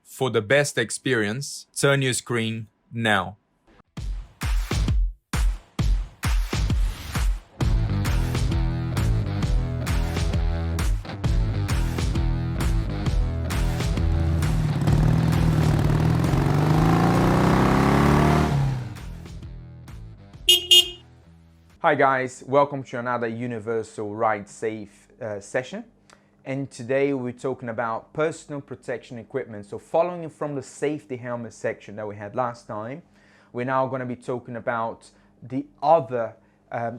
For the best experience, turn your screen now. Hi guys, welcome to another Universal RideSafe session. And today we're talking about personal protection equipment. So following from the safety helmet section that we had last time, we're now going to be talking about the other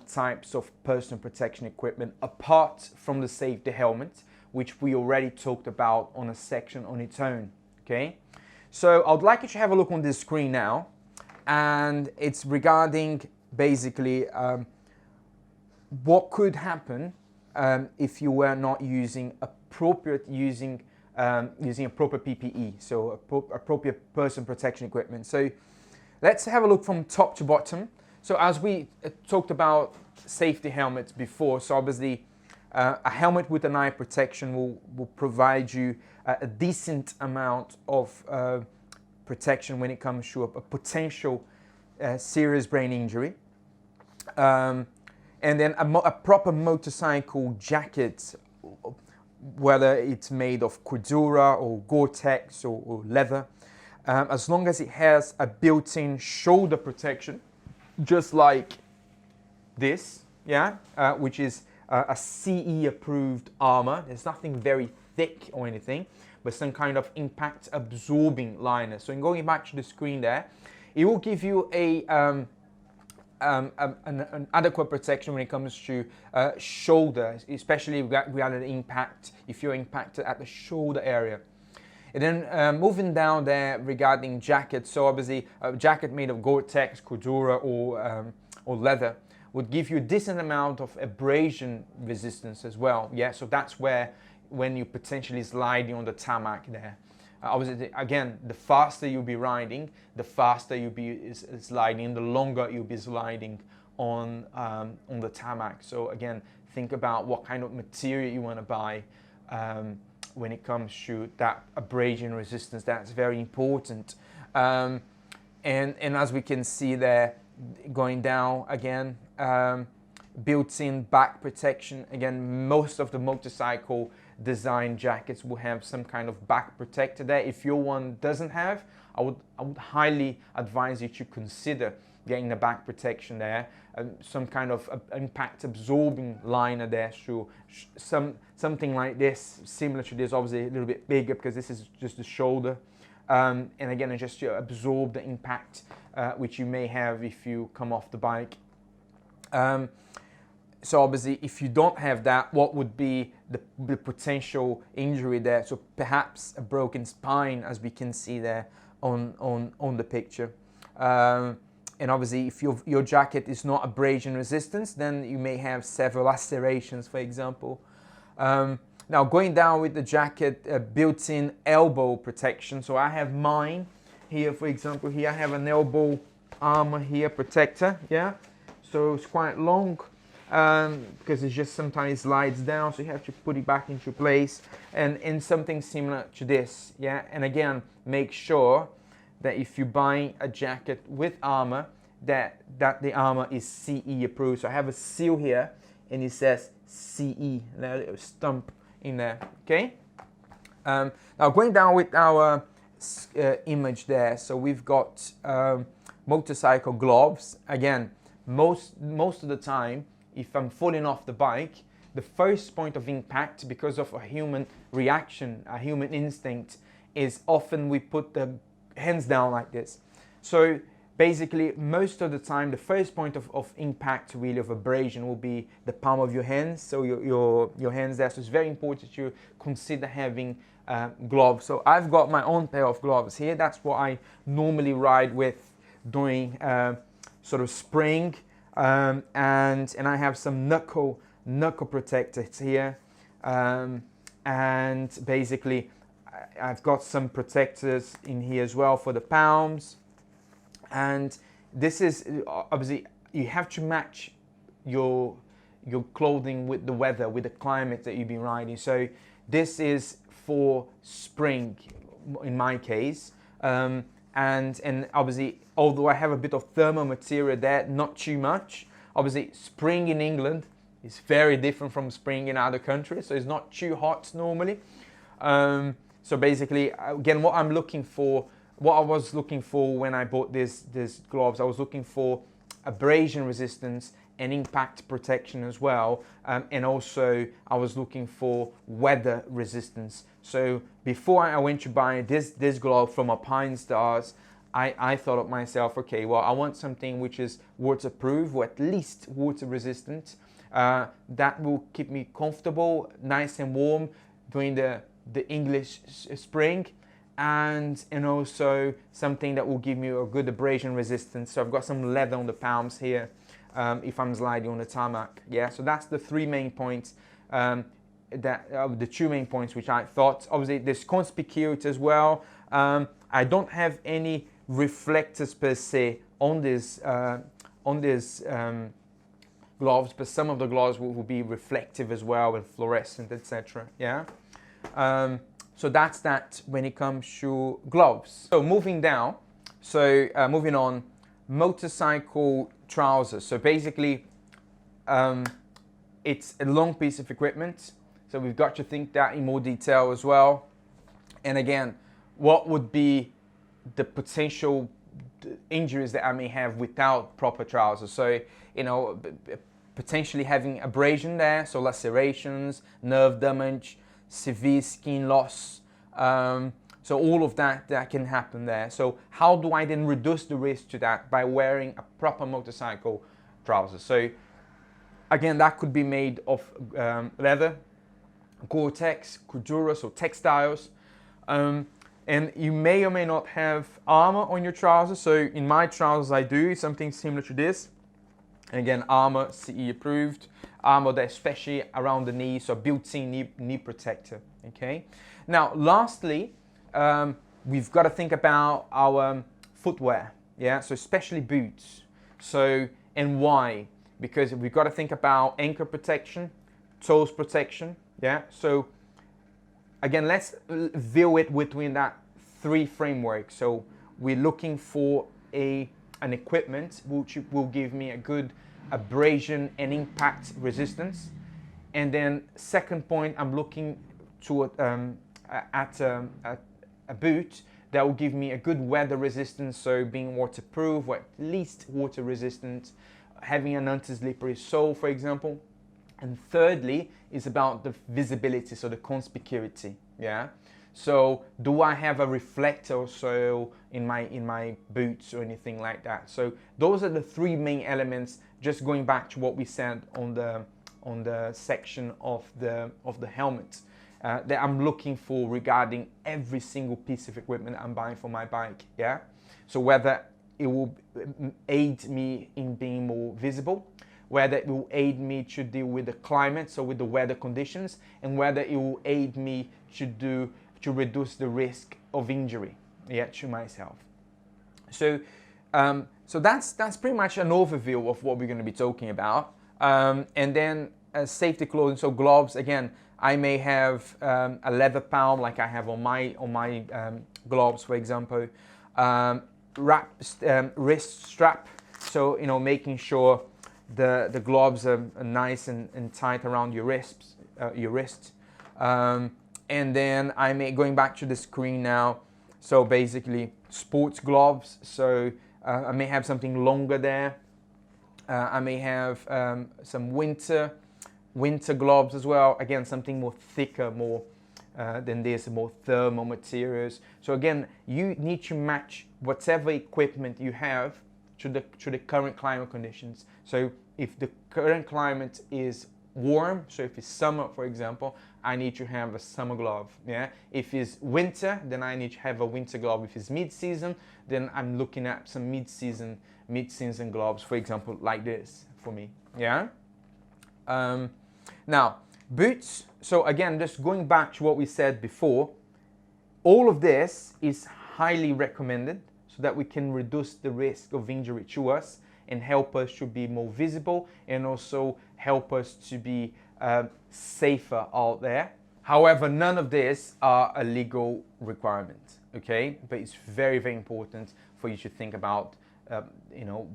types of personal protection equipment apart from the safety helmet, which we already talked about on a section on its own. Okay, so I'd like you to have a look on this screen now, and it's regarding basically what could happen if you were not using a proper PPE, so appropriate person protection equipment. So let's have a look from top to bottom. So as we talked about safety helmets before, so obviously a helmet with an eye protection will provide you a decent amount of protection when it comes to a potential serious brain injury. And then a proper motorcycle jacket, whether it's made of Cordura or Gore-Tex or leather, as long as it has a built-in shoulder protection, just like this, yeah, which is a CE approved armor. There's nothing very thick or anything, but some kind of impact absorbing liner. So in going back to the screen there, it will give you an adequate protection when it comes to shoulder, especially regarding the impact, if you're impacted at the shoulder area. And then moving down there regarding jackets, so obviously a jacket made of Gore-Tex, Cordura or leather would give you a decent amount of abrasion resistance as well. Yeah, so that's where when you potentially sliding on the tarmac there. Obviously, again, the faster you'll be riding, the faster you'll be sliding, the longer you'll be sliding on the tarmac. So again, think about what kind of material you want to buy when it comes to that abrasion resistance. That's very important. And as we can see there, going down again, built-in back protection. Again, most of the motorcycle design jackets will have some kind of back protector there. If your one doesn't have, I would highly advise you to consider getting the back protection there, some kind of impact absorbing liner there. So something like this, similar to this, obviously a little bit bigger because this is just the shoulder, and again, just to absorb the impact which you may have if you come off the bike. So obviously, if you don't have that, what would be the potential injury there? So perhaps a broken spine, as we can see there on the picture. And obviously, if your jacket is not abrasion resistant, then you may have several lacerations, for example. Now going down with the jacket, built-in elbow protection. So I have mine here, for example. Here I have an elbow armor here, protector. Yeah, so it's quite long. Because it just sometimes slides down, so you have to put it back into place, and something similar to this, yeah. And again, make sure that if you buy a jacket with armor, that the armor is CE approved. So I have a seal here, and it says CE, a little stump in there. Okay. Now going down with our image there, so we've got motorcycle gloves. Again, most of the time, if I'm falling off the bike, the first point of impact, because of a human reaction, a human instinct, is often we put the hands down like this. So basically, most of the time, the first point of impact, really, of abrasion will be the palm of your hands, so your hands there. So it's very important to consider having gloves. So I've got my own pair of gloves here. That's what I normally ride with, doing sort of spring. And I have some knuckle protectors here, and basically I've got some protectors in here as well for the palms. And this is obviously, you have to match your clothing with the weather, with the climate that you've been riding. So this is for spring, in my case. And obviously, although I have a bit of thermal material there, not too much. Obviously, spring in England is very different from spring in other countries, so it's not too hot normally. So basically, again, what I was looking for when I bought these gloves, I was looking for abrasion resistance and impact protection as well, and also I was looking for weather resistance. So before I went to buy this glove from Alpine Stars, I thought of myself, okay, well, I want something which is waterproof or at least water resistant, that will keep me comfortable, nice and warm during the English spring, and also something that will give me a good abrasion resistance. So I've got some leather on the palms here if I'm sliding on the tarmac. Yeah, so that's the three main points, the two main points which I thought. Obviously, there's conspicuity as well. I don't have any reflectors per se on this gloves, but some of the gloves will be reflective as well and fluorescent, etc. Yeah. So that's that when it comes to gloves. So moving on, motorcycle trousers. So basically, it's a long piece of equipment. So we've got to think that in more detail as well. And again, what would be the potential injuries that I may have without proper trousers? So, potentially having abrasion there, so lacerations, nerve damage, severe skin loss. So all of that can happen there. So how do I then reduce the risk to that? By wearing a proper motorcycle trousers. So again, that could be made of leather, Gore-Tex, Cordura, so textiles. And you may or may not have armor on your trousers. So in my trousers I do something similar to this. And again, armor, CE approved. Armor that especially around the knee, so built-in knee protector, okay? Now, lastly, we've got to think about our footwear, yeah? So especially boots. So, and why? Because we've got to think about ankle protection, toes protection, yeah? So again, let's view it between that three frameworks. So we're looking for an equipment which will give me a good abrasion and impact resistance. And then second point, I'm looking to at a boot that will give me a good weather resistance, so being waterproof or at least water resistant, having an anti-slippery sole, for example. And thirdly is about the visibility, so the conspicuity, yeah? So do I have a reflector or so in my boots or anything like that? So those are the three main elements, just going back to what we said on the section of the helmet, that I'm looking for regarding every single piece of equipment I'm buying for my bike, yeah? So whether it will aid me in being more visible, whether it will aid me to deal with the climate, so with the weather conditions, and whether it will aid me to reduce the risk of injury, yeah, to myself. So, so that's pretty much an overview of what we're going to be talking about. And then safety clothing, so gloves. Again, I may have a leather palm like I have on my gloves, for example. Wrist strap, so making sure the gloves are nice and tight around your wrist. And then I may, going back to the screen now, so basically sports gloves, so I may have something longer there. I may have some winter gloves as well, again something more thicker, more than this, more thermal materials. So again, you need to match whatever equipment you have to the current climate conditions. So if the current climate is warm, so if it's summer, for example, I need to have a summer glove, yeah? If it's winter, then I need to have a winter glove. If it's mid-season, then I'm looking at some mid-season gloves, for example, like this for me, yeah? Now, boots, so again, just going back to what we said before, all of this is highly recommended so that we can reduce the risk of injury to us and help us to be more visible and also help us to be safer out there. However, none of this are a legal requirement, okay? But it's very, very important for you to think about,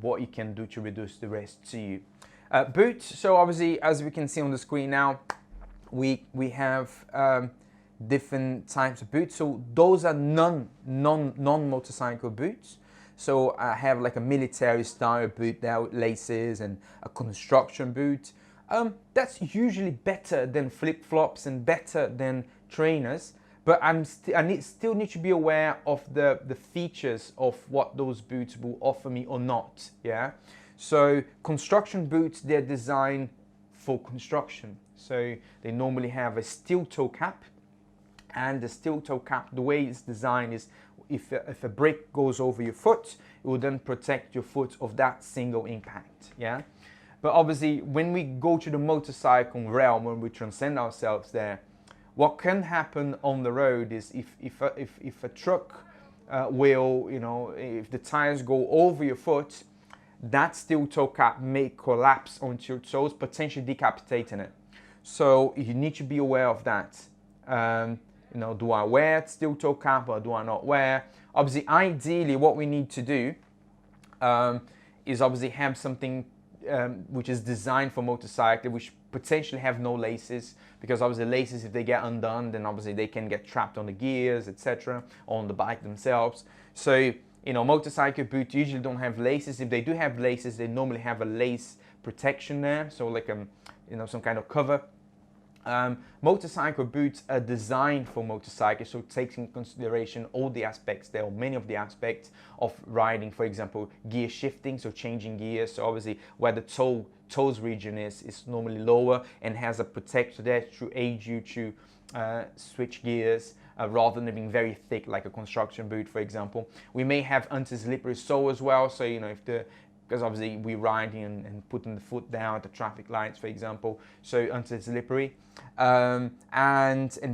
what you can do to reduce the risk to you. Boots, so obviously, as we can see on the screen now, we have different types of boots. So those are non-motorcycle boots. So I have like a military style boot there with laces and a construction boot. That's usually better than flip-flops and better than trainers, but still need to be aware of the features of what those boots will offer me or not, yeah? So construction boots, they're designed for construction. So they normally have a steel toe cap, and the steel toe cap, the way it's designed is if a brick goes over your foot, it will then protect your foot of that single impact, yeah? But obviously, when we go to the motorcycle realm, when we transcend ourselves there, what can happen on the road is if a truck if the tires go over your foot, that steel toe cap may collapse onto your toes, potentially decapitating it. So you need to be aware of that. Do I wear steel toe cap or do I not wear? Obviously, ideally, what we need to do is obviously have something which is designed for motorcycle, which potentially have no laces, because obviously laces, if they get undone, then obviously they can get trapped on the gears, etc., on the bike themselves. So, motorcycle boots usually don't have laces. If they do have laces, they normally have a lace protection there, so like some kind of cover. Motorcycle boots are designed for motorcycles, so it takes into consideration all the aspects there, or many of the aspects of riding. For example, gear shifting, so changing gears. So obviously where the toes region is normally lower and has a protector there to aid you to switch gears rather than being very thick like a construction boot, for example. We may have anti-slippery sole as well, so because obviously we're riding and putting the foot down at the traffic lights, for example, so anti-slippery. And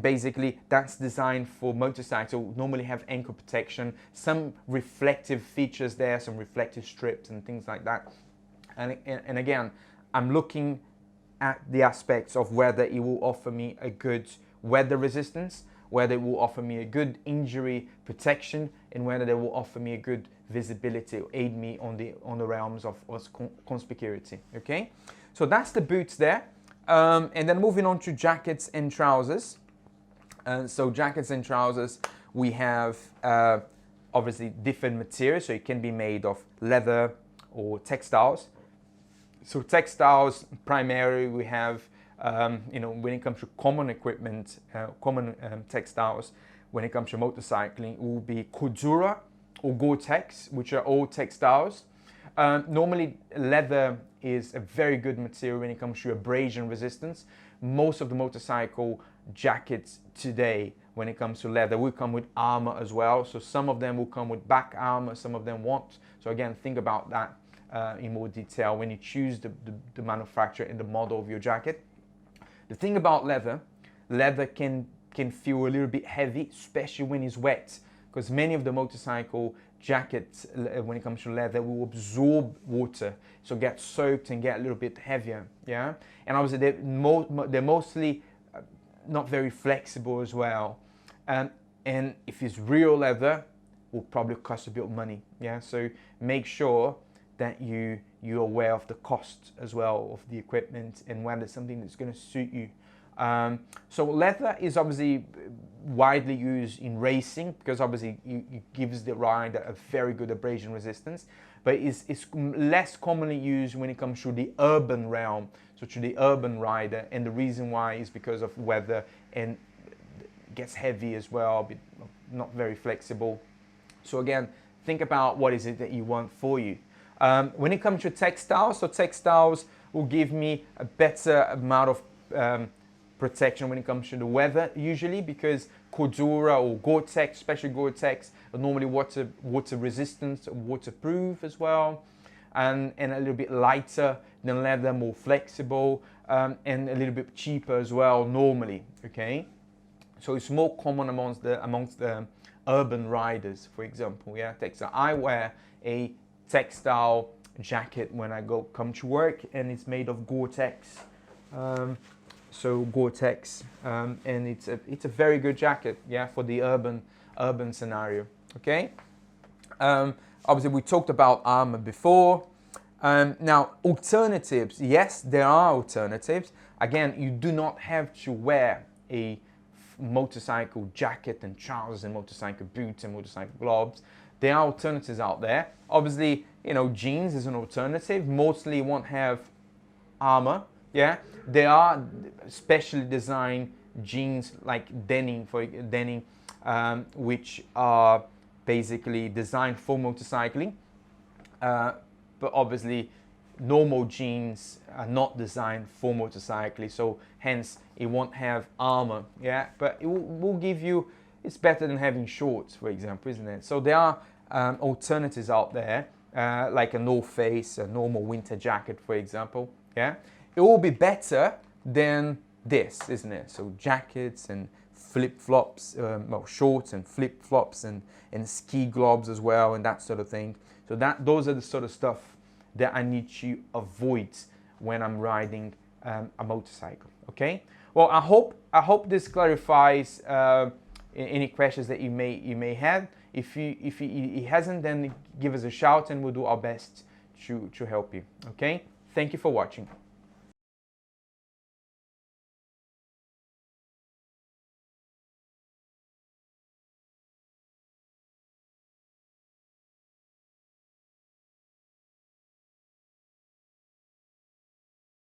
basically that's designed for motorcycles. So normally have ankle protection, some reflective features there, some reflective strips and things like that. And again, I'm looking at the aspects of whether it will offer me a good weather resistance, whether it will offer me a good injury protection, and whether they will offer me a good visibility or aid me on the realms of conspicuity. Okay, so that's the boots there. And then moving on to jackets and trousers. So jackets and trousers, we have obviously different materials. So it can be made of leather or textiles. So textiles, primarily we have, when it comes to common equipment, textiles, when it comes to motorcycling, it will be Cordura or Gore-Tex, which are all textiles. Normally, leather is a very good material when it comes to abrasion resistance. Most of the motorcycle jackets today, when it comes to leather, will come with armor as well. So some of them will come with back armor, some of them won't. So again, think about that in more detail when you choose the manufacturer and the model of your jacket. The thing about leather can feel a little bit heavy, especially when it's wet, because many of the motorcycle jackets, when it comes to leather, will absorb water, so get soaked and get a little bit heavier, yeah? And obviously they're mostly not very flexible as well. And if it's real leather, will probably cost a bit of money, yeah? So make sure that you're aware of the cost as well of the equipment and whether it's something that's going to suit you. So leather is obviously widely used in racing because obviously it gives the rider a very good abrasion resistance, but it's less commonly used when it comes to the urban realm, so to the urban rider, and the reason why is because of weather and it gets heavy as well, but not very flexible. So again, think about what is it that you want for you. When it comes to textiles, so textiles will give me a better amount of protection when it comes to the weather usually, because Cordura or Gore-Tex, especially Gore-Tex, are normally water resistant, waterproof as well, and a little bit lighter than leather, more flexible, and a little bit cheaper as well normally, okay? So it's more common amongst the urban riders, for example, yeah, textile. I wear a textile jacket when I come to work, and it's made of Gore-Tex. so Gore-Tex, and it's a very good jacket, yeah, for the urban scenario. Okay. Obviously, we talked about armor before. Now, alternatives. Yes, there are alternatives. Again, you do not have to wear a motorcycle jacket and trousers and motorcycle boots and motorcycle gloves. There are alternatives out there. Obviously, you know, jeans is an alternative. Mostly won't have armor. Yeah, there are specially designed jeans like denim, which are basically designed for motorcycling. But obviously, normal jeans are not designed for motorcycling, so hence it won't have armor. Yeah, but it will give you. It's better than having shorts, for example, isn't it? So there are alternatives out there, like a North Face, a normal winter jacket, for example. Yeah, it will be better than this, isn't it? So jackets and flip-flops, shorts and flip-flops and ski gloves as well, and that sort of thing. So those are the sort of stuff that I need to avoid when I'm riding a motorcycle. Okay. Well, I hope this clarifies any questions that you may have. If it hasn't, then give us a shout and we'll do our best to help you. Okay. Thank you for watching.